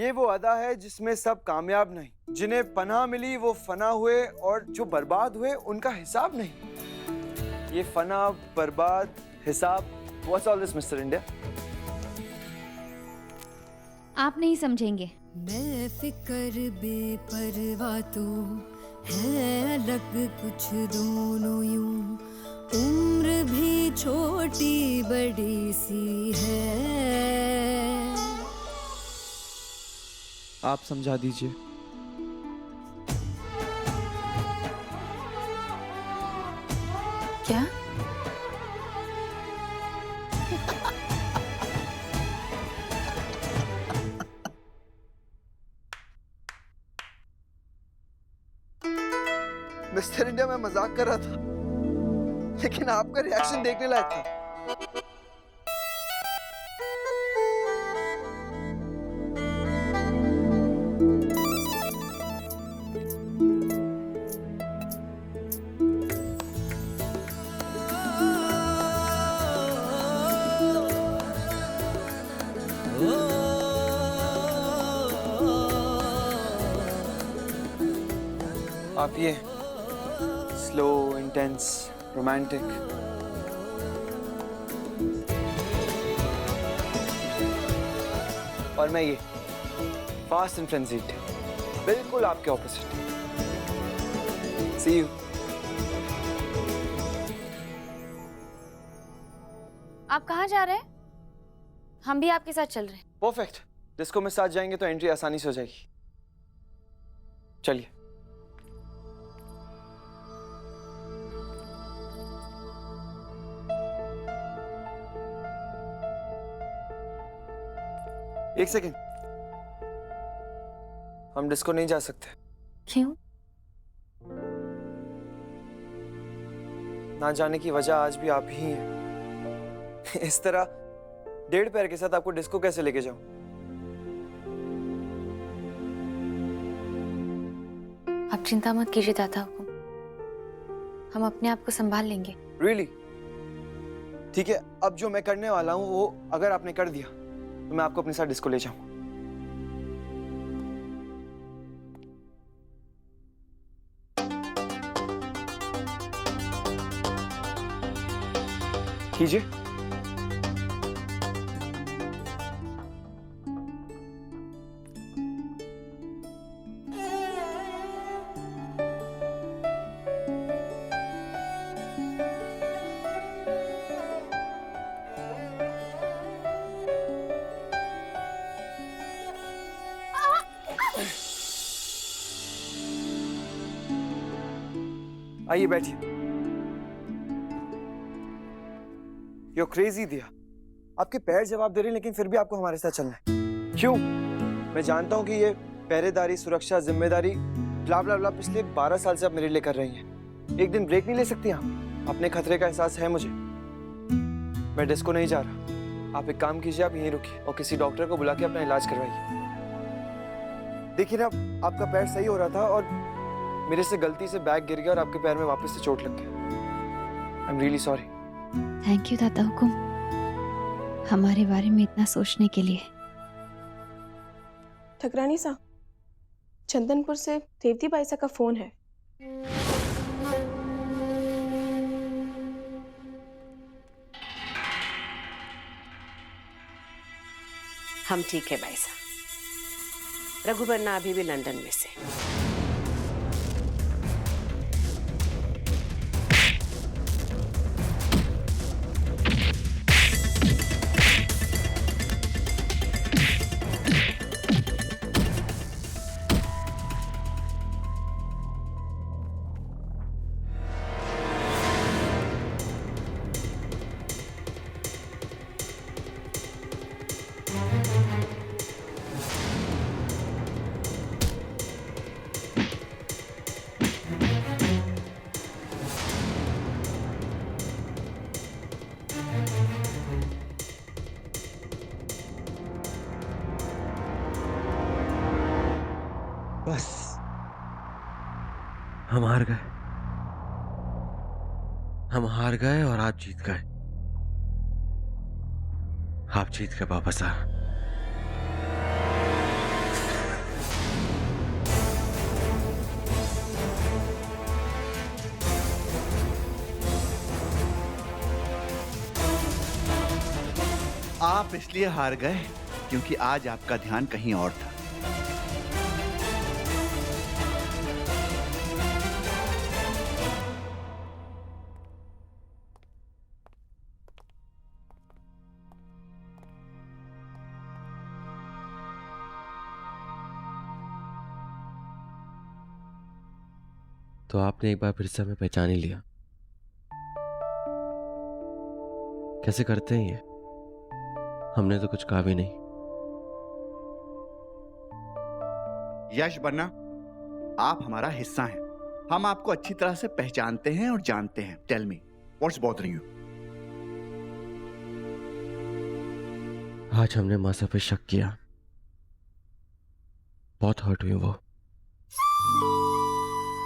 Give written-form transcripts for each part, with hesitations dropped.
ये वो अदा है जिसमें सब कामयाब नहीं, जिन्हें पनाह मिली वो फना हुए और जो बर्बाद हुए उनका हिसाब नहीं। ये फना बर्बाद हिसाब, what's all this mister India? आप नहीं समझेंगे। मैं फिक्र बेपरवाह तू है अलग कुछ दोनों यूं, उम्र भी छोटी बड़ी सी है। आप समझा दीजिए। क्या? मिस्टर इंडिया, मैं मजाक कर रहा था, लेकिन आपका रिएक्शन देखने लायक था। आप ये स्लो, इंटेंस, रोमांटिक, और मैं ये फास्ट एंड फ्रेंजीड, बिल्कुल आपके ऑपोजिट। C you. आप कहाँ जा रहे हैं? हम भी आपके साथ चल रहे हैं। परफेक्ट। डिस्को में साथ जाएंगे तो एंट्री आसानी से हो जाएगी। चलिए। एक सेकेंड, हम डिस्को नहीं जा सकते। क्यों? ना जाने की वजह आज भी आप ही हैं। इस तरह डेढ़ पैर के साथ आपको डिस्को कैसे लेके जाऊं? आप चिंता मत कीजिए दादा हुकुम, हम अपने आप को संभाल लेंगे। Really? ठीक है, अब जो मैं करने वाला हूं वो अगर आपने कर दिया तो मैं आपको अपने साथ डिस्को ले जाऊंगा। कीजिए। आइए बैठिए। You're crazy दिया। आपके पैर जवाब दे रहे हैं लेकिन फिर भी आपको हमारे साथ चलना है। क्यों? मैं जानता हूं कि ये पहरेदारी, सुरक्षा, जिम्मेदारी ब्ला ब्ला ब्ला पिछले 12 साल से आप मेरे लिए कर रही हैं। एक दिन ब्रेक नहीं ले सकती आप? अपने खतरे का एहसास है मुझे। मैं डिस्को नहीं जा रहा। आप एक काम कीजिए, आप यहीं रुकिए और किसी डॉक्टर को बुला के अपना इलाज करवाइए। देखिए ना, आपका पैर सही हो रहा था और मेरे से गलती से बैग गिर गया और आपके पैर में वापस से चोट लग गई। I am really sorry. Thank you दादा हुकुम, हमारे बारे में इतना सोचने के लिए। ठकरानी सा, चंदनपुर से देवती बाई सा का फोन है। हम ठीक है भाई साहब। रघुबरना अभी भी लंदन में से। बस हम हार गए। हम हार गए और आप जीत गए। आप जीत के वापस आ। आप इसलिए हार गए क्योंकि आज आपका ध्यान कहीं और था। तो आपने एक बार फिर से हमें पहचान ही लिया। कैसे करते हैं ये? हमने तो कुछ कहा भी नहीं। यश बन्ना, आप हमारा हिस्सा हैं। हम आपको अच्छी तरह से पहचानते हैं और जानते हैं। Tell me, what's bothering you? आज हमने मासा पे शक किया। बहुत हर्ट हुई वो,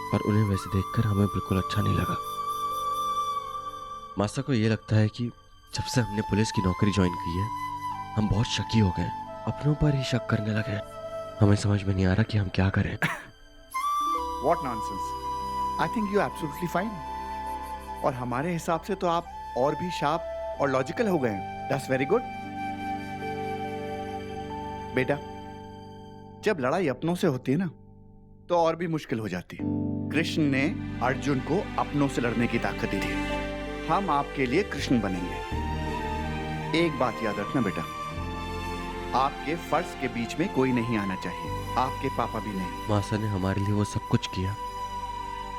पर उन्हें वैसे देखकर हमें बिल्कुल अच्छा नहीं लगा। मासा को ये लगता है कि जब से हमने पुलिस की नौकरी ज्वाइन की है, हम बहुत शकी हो गए, अपनों पर ही शक करने लगे। हमें समझ में नहीं आ रहा कि हम क्या करें। What nonsense! I think you're absolutely fine. और हमारे हिसाब से तो आप और भी शार्प और लॉजिकल हो गए हैं। That's very good. बेटा, जब लड़ाई अपनों से होती है ना, तो और भी मुश्किल हो जाती है। कृष्ण ने अर्जुन को अपनों से लड़ने की ताकत दी थी। हम आपके लिए कृष्ण बनेंगे। एक बात याद रखना बेटा, आपके फर्ज के बीच में कोई नहीं आना चाहिए, आपके पापा भी नहीं। मासा ने हमारे लिए वो सब कुछ किया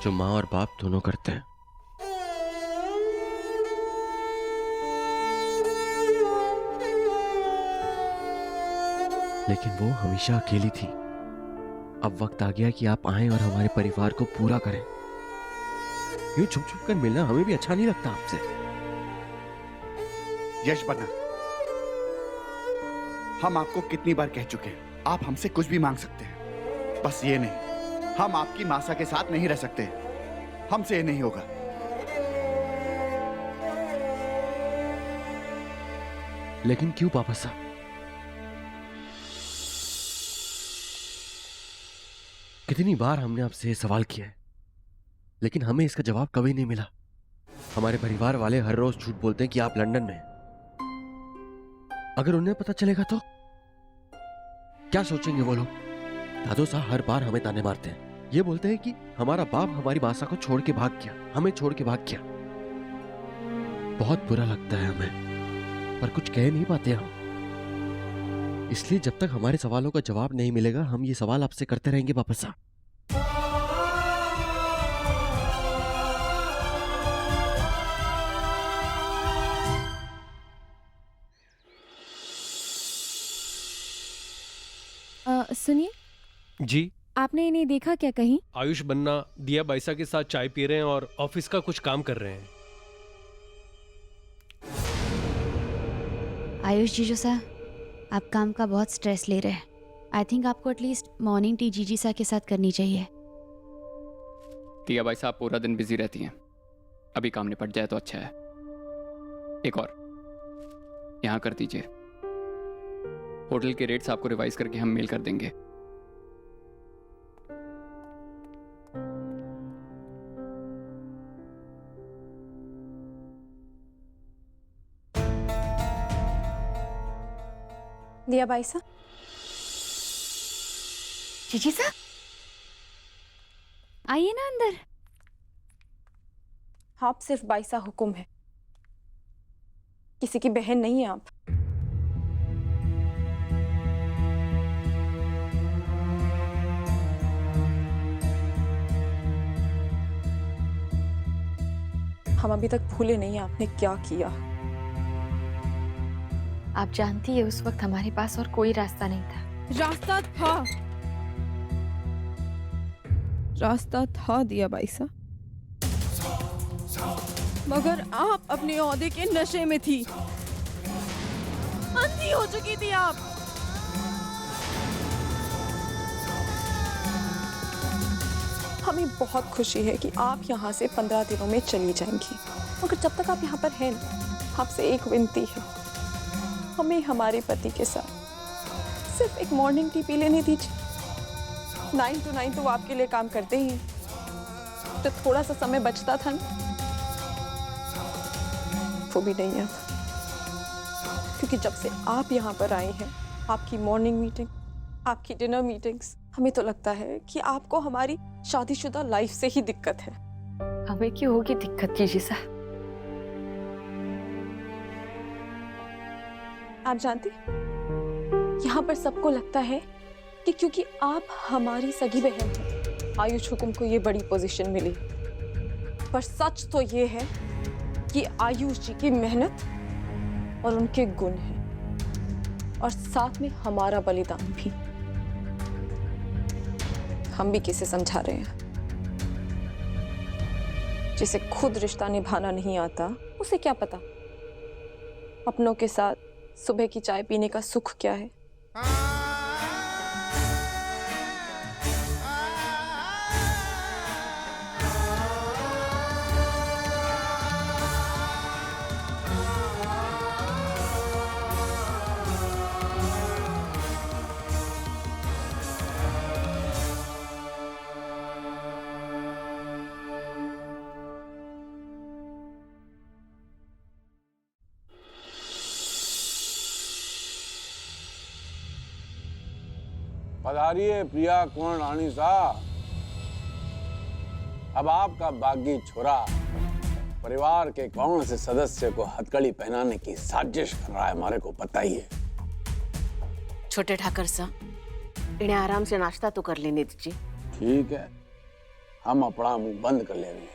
जो माँ और बाप दोनों करते हैं। लेकिन वो हमेशा अकेली थी। अब वक्त आ गया कि आप आएं और हमारे परिवार को पूरा करें। यूं छुप छुप कर मिलना हमें भी अच्छा नहीं लगता आपसे। यश बन्ना, हम आपको कितनी बार कह चुके हैं, आप हमसे कुछ भी मांग सकते हैं, बस ये नहीं, हम आपकी मासा के साथ नहीं रह सकते। हमसे ये नहीं होगा। लेकिन क्यों पापा साहब? कितनी बार हमने आपसे ये सवाल किया है, लेकिन हमें इसका जवाब कभी नहीं मिला। हमारे परिवार वाले हर रोज झूठ बोलते हैं कि आप लंदन में हैं। अगर उन्हें पता चलेगा तो क्या सोचेंगे वो लोग? दादो साहब हर बार हमें ताने मारते हैं। ये बोलते हैं कि हमारा बाप हमारी मासा को छोड़ के भाग गया, हमें छोड़ के भाग गया। बहुत बुरा लगता है हमें, पर कुछ कह नहीं पाते हम। इसलिए जब तक हमारे सवालों का जवाब नहीं मिलेगा, हम ये सवाल आपसे करते रहेंगे पापा साहब। सुनिए जी, आपने इन्हें देखा क्या कहीं? आयुष बन्ना दिया बाइसा के साथ चाय पी रहे हैं और ऑफिस का कुछ काम कर रहे हैं। आयुष जीजू साहब, आप काम का बहुत स्ट्रेस ले रहे हैं। आई थिंक आपको एटलीस्ट मॉर्निंग टी जीजी सा के साथ करनी चाहिए। दिया भाई साहब पूरा दिन बिजी रहती हैं, अभी काम निपट जाए तो अच्छा है। एक और यहाँ कर दीजिए, होटल के रेट्स आपको रिवाइज करके हम मेल कर देंगे। दिया बाइसा, जीजी साहब आइए ना अंदर। आप सिर्फ बाइसा हुक्म है, किसी की बहन नहीं है आप। हम अभी तक भूले नहीं आपने क्या किया। आप जानती है उस वक्त हमारे पास और कोई रास्ता नहीं था। रास्ता था दिया बाइसा, मगर आप अपने ओहदे के नशे में थी, अंधी हो चुकी थी आप। हमें बहुत खुशी है कि आप यहाँ से 15 दिनों में चली जाएंगी, मगर जब तक आप यहाँ पर हैं, आपसे एक विनती है, हमें हमारे पति के साथ सिर्फ एक मॉर्निंग टी पी लेने दीजिए। 9 to 9 तो वो आपके लिए काम करते ही, तो थोड़ा सा समय बचता था ना, वो भी नहीं आता, क्योंकि जब से आप यहाँ पर आए हैं, आपकी मॉर्निंग मीटिंग, आपकी डिनर मीटिंग्स, हमें तो लगता है कि आपको हमारी शादीशुदा लाइफ से ही दिक्कत है। हमें क्यों होगी दिक्कत जीजी सा? आप जानती, यहाँ पर सबको लगता है कि क्योंकि आप हमारी सगी बहन हैं, आयुष हुकुम को ये बड़ी पोजीशन मिली। पर सच तो ये है कि आयुष जी की मेहनत और उनके गुण हैं, और साथ में हमारा बलिदान भी। हम भी किसे समझा रहे हैं? जिसे खुद रिश्ता निभाना नहीं आता, उसे क्या पता अपनों के साथ सुबह की चाय पीने का सुख क्या है। पधारिए प्रिया कुंवर रानी साहब। अब आपका बागी छोरा परिवार के कौन से सदस्य को हथकड़ी पहनाने की साजिश कर रहा है, हमारे को पता ही है। छोटे ठाकर साहब, इन्हें आराम से नाश्ता तो कर लेने दीजिए। ठीक है, हम अपना मुंह बंद कर ले रहे हैं।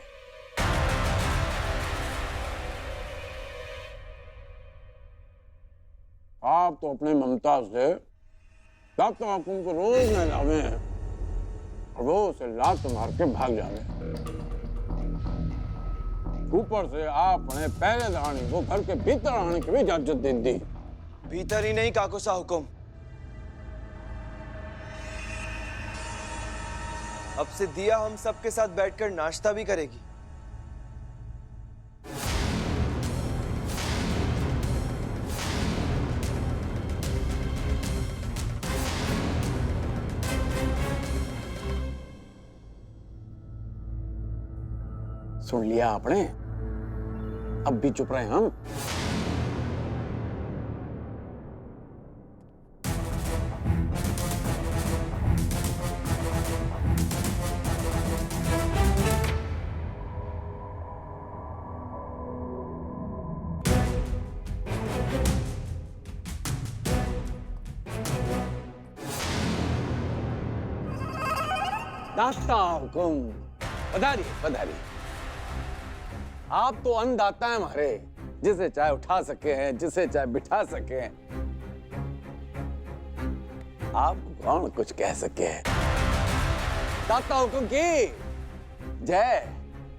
आप तो अपने ममता से दाता हुकुम को रोज नहलावे हैं और वो उसे लात मार के भाग जावे। ऊपर से आपने पहरेदारी को घर के भीतर आने की भी इजाजत दे दी। भीतर ही नहीं काकुसा हुकुम, अब से दिया हम सबके साथ बैठकर नाश्ता भी करेगी। सुन लिया आपने? अब भी चुप रहे हम? नाश्ता हुकुम, पधारिए पधारिए। आप तो अन्नदाता हैं हमारे, जिसे चाहे उठा सके हैं, जिसे चाहे बिठा सके हैं। आपको कौन कुछ कह सके है? दाता हुकुम की जय।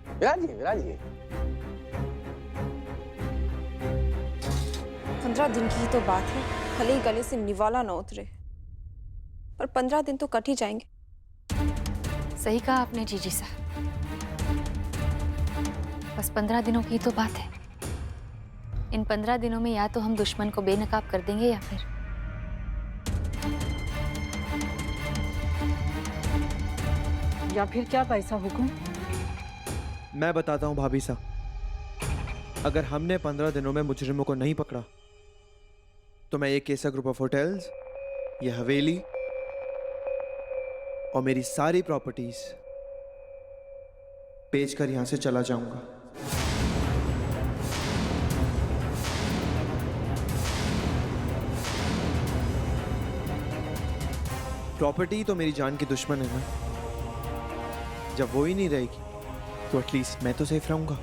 विराजिए विराजिए। 15 दिन की ही तो बात है, भले ही गले से निवाला न उतरे, पर 15 दिन तो कट ही जाएंगे। सही कहा आपने जीजी साहब, बस 15 दिनों की तो बात है। इन 15 दिनों में या तो हम दुश्मन को बेनकाब कर देंगे या फिर क्या पैसा हुकुम? मैं बताता हूँ भाभी साहब, अगर हमने 15 दिनों में मुजरिमों को नहीं पकड़ा तो मैं ये केसर ग्रुप ऑफ होटल्स, ये हवेली और मेरी सारी प्रॉपर्टीज बेचकर यहां से चला जाऊंगा। प्रॉपर्टी तो मेरी जान की दुश्मन है ना, जब वो ही नहीं रहेगी तो एटलीस्ट मैं तो सेफ रहूंगा।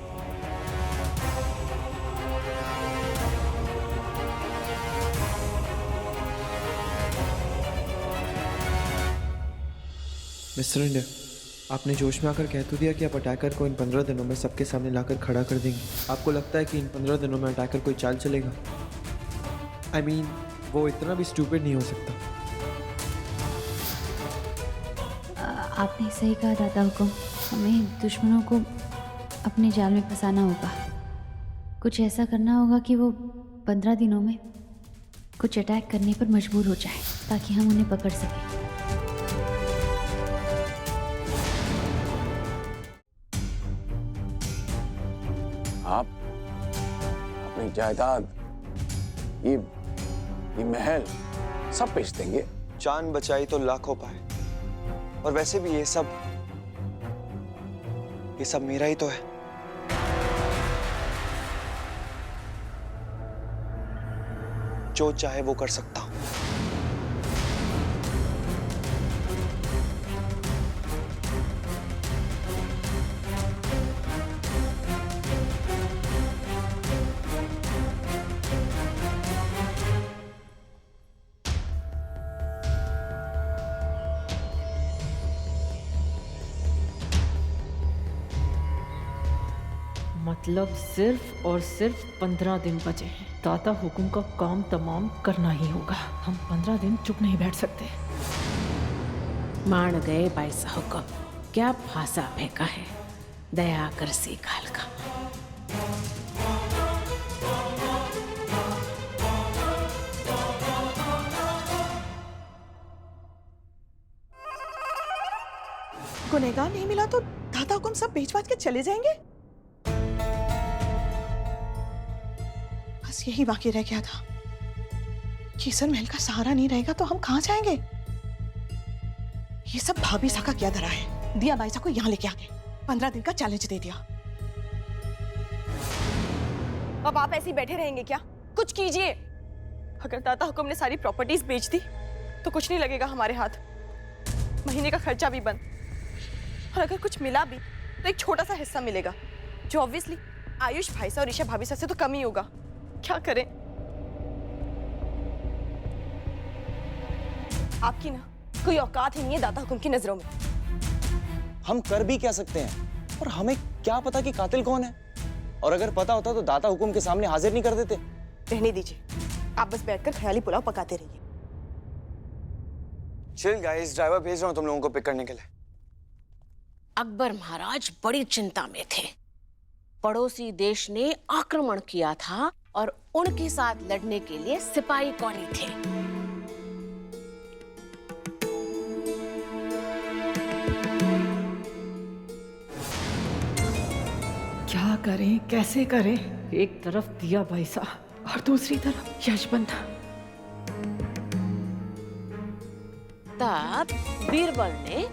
मिस्टर इंडिया, आपने जोश में आकर कह तो दिया कि आप अटैकर को इन 15 दिनों में सबके सामने लाकर खड़ा कर देंगे। आपको लगता है कि इन 15 दिनों में अटैकर कोई चाल चलेगा? I mean, वो इतना भी स्टूपिड नहीं हो सकता। आपने सही कहा दादा हुकुम, हमें दुश्मनों को अपने जाल में फंसाना होगा। कुछ ऐसा करना होगा कि वो 15 दिनों में कुछ अटैक करने पर मजबूर हो जाए, ताकि हम उन्हें पकड़ सकें। आप अपनी जायदाद, ये ये महल सब बेच देंगे। जान बचाई तो लाखों पाए, और वैसे भी ये सब मेरा ही तो है। जो चाहे वो कर सकता हूं। मतलब सिर्फ और सिर्फ 15 दिन बचे हैं। दादा हुकुम का काम तमाम करना ही होगा। हम 15 दिन चुप नहीं बैठ सकते। मान गए बाईसा हुक्म, क्या फांसा फेंका है, दया कर सीखाल का। गुनहगार नहीं मिला तो दादा हुकुम सब बेच बाच के चले जाएंगे। बस यही बाकी रह गया था। केसर महल का सहारा नहीं रहेगा तो हम कहां जाएंगे? ये सब भाभी सा का क्या धरा है। दिया बाईसा को यहाँ लेके आ गए, 15 दिन का चैलेंज दे दिया। अब आप ऐसे ही बैठे रहेंगे क्या? कुछ कीजिए। अगर दादा हुकुम ने सारी प्रॉपर्टीज बेच दी तो कुछ नहीं लगेगा हमारे हाथ। महीने का खर्चा भी बंद, और अगर कुछ मिला भी तो एक छोटा सा हिस्सा मिलेगा, जो ऑब्वियसली आयुष भाई सा और ईशा भाभी सा से तो कम ही होगा। क्या करें? आपकी ना कोई औकात ही नहीं है दादा हुकुम की नजरों में। हम कर भी क्या सकते हैं, और हमें क्या पता कि कातिल कौन है? और अगर पता होता तो दादा हुकुम के सामने हाजिर नहीं कर देते। रहने दीजिए, आप बस बैठकर ख्याली पुलाव पकाते रहिए। चिल गाइस, ड्राइवर भेज रहा हूं तुम लोगों को पिक करने के लिए। अकबर महाराज बड़ी चिंता में थे। पड़ोसी देश ने आक्रमण किया था और उनके साथ लड़ने के लिए सिपाही कौड़ी थे। क्या करें, कैसे करें? एक तरफ दिया बाईसा और दूसरी तरफ यशवंत। तब बीरबल ने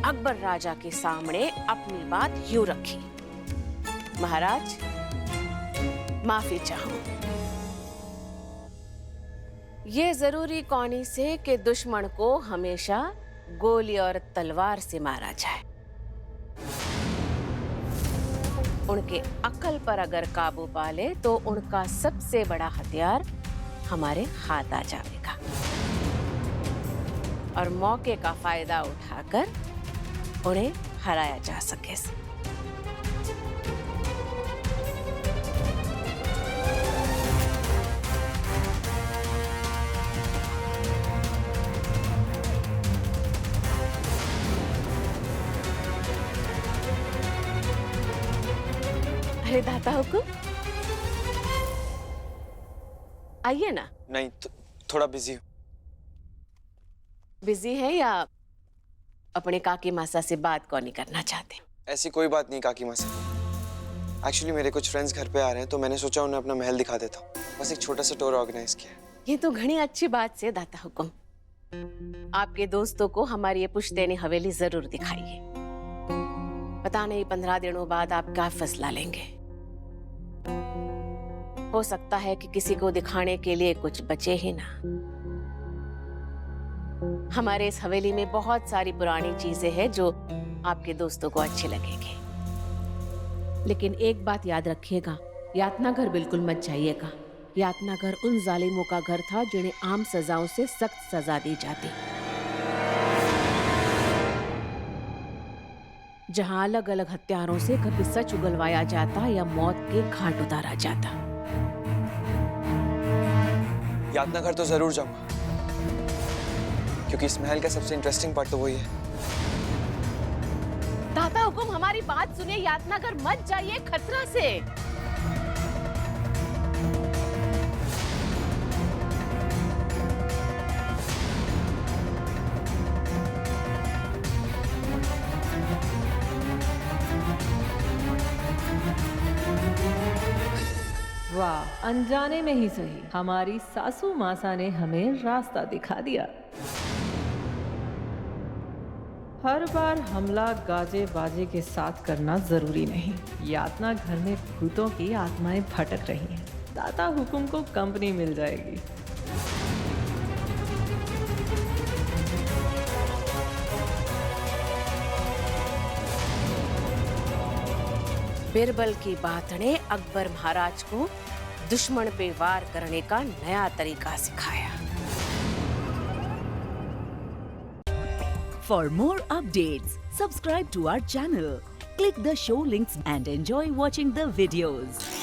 अकबर राजा के सामने अपनी बात यूं रखी, महाराज माफी चाहूं। ये जरूरी कौनी से कि दुश्मन को हमेशा गोली और तलवार से मारा जाए। उनके अक्ल पर अगर काबू पा ले तो उनका सबसे बड़ा हथियार हमारे हाथ आ जाएगा, और मौके का फायदा उठाकर उन्हें हराया जा सके। अरे दादा हुकुम, आइए ना। नहीं, थोड़ा बिजी हूँ। बिजी है या अपने काकी मासा से बात कौन नहीं करना चाहते? ऐसी कोई बात नहीं काकी माँ से। एक्चुअली मेरे कुछ फ्रेंड्स घर पे आ रहे हैं तो मैंने सोचा उन्हें अपना महल दिखा देता हूँ। बस एक छोटा सा टूर ऑर्गेनाइज किया। ये तो घनी अच्छी बात से दादा हुकुम। आपके दोस्तों को हमारी ये पुश्तैनी हवेली जरूर दिखाइए। पता नहीं 15 दिनों बाद आप क्या फैसला लेंगे। हो सकता है कि किसी को दिखाने के लिए कुछ बचे ही ना। हमारे इस हवेली में बहुत सारी पुरानी चीजें हैं जो आपके दोस्तों को अच्छे लगेंगे। लेकिन एक बात याद रखिएगा, यातना घर बिल्कुल मत जाइएगा। यातना घर उन जालिमों का घर था जिन्हें आम सजाओं से सख्त सजा दी जाती, जहां अलग अलग हत्यारों से कभी सच उगलवाया जाता या मौत के घाट उतारा जाता। यातना घर तो जरूर जाऊंगा, क्योंकि इस महल का सबसे इंटरेस्टिंग पार्ट तो वही है। दादा हुकुम, हमारी बात सुनिए, यातना घर मत जाइए खतरा से। वाह, अनजाने में ही सही हमारी सासू मासा ने हमें रास्ता दिखा दिया। हर बार हमला गाजे बाजे के साथ करना जरूरी नहीं। यातना घर में भूतों की आत्माएं भटक रही हैं। दाता हुकुम को कंपनी मिल जाएगी। बिरबल की बात ने अकबर महाराज को दुश्मन पे वार करने का नया तरीका सिखाया। For more updates, subscribe to our channel, click the show links and enjoy watching the videos.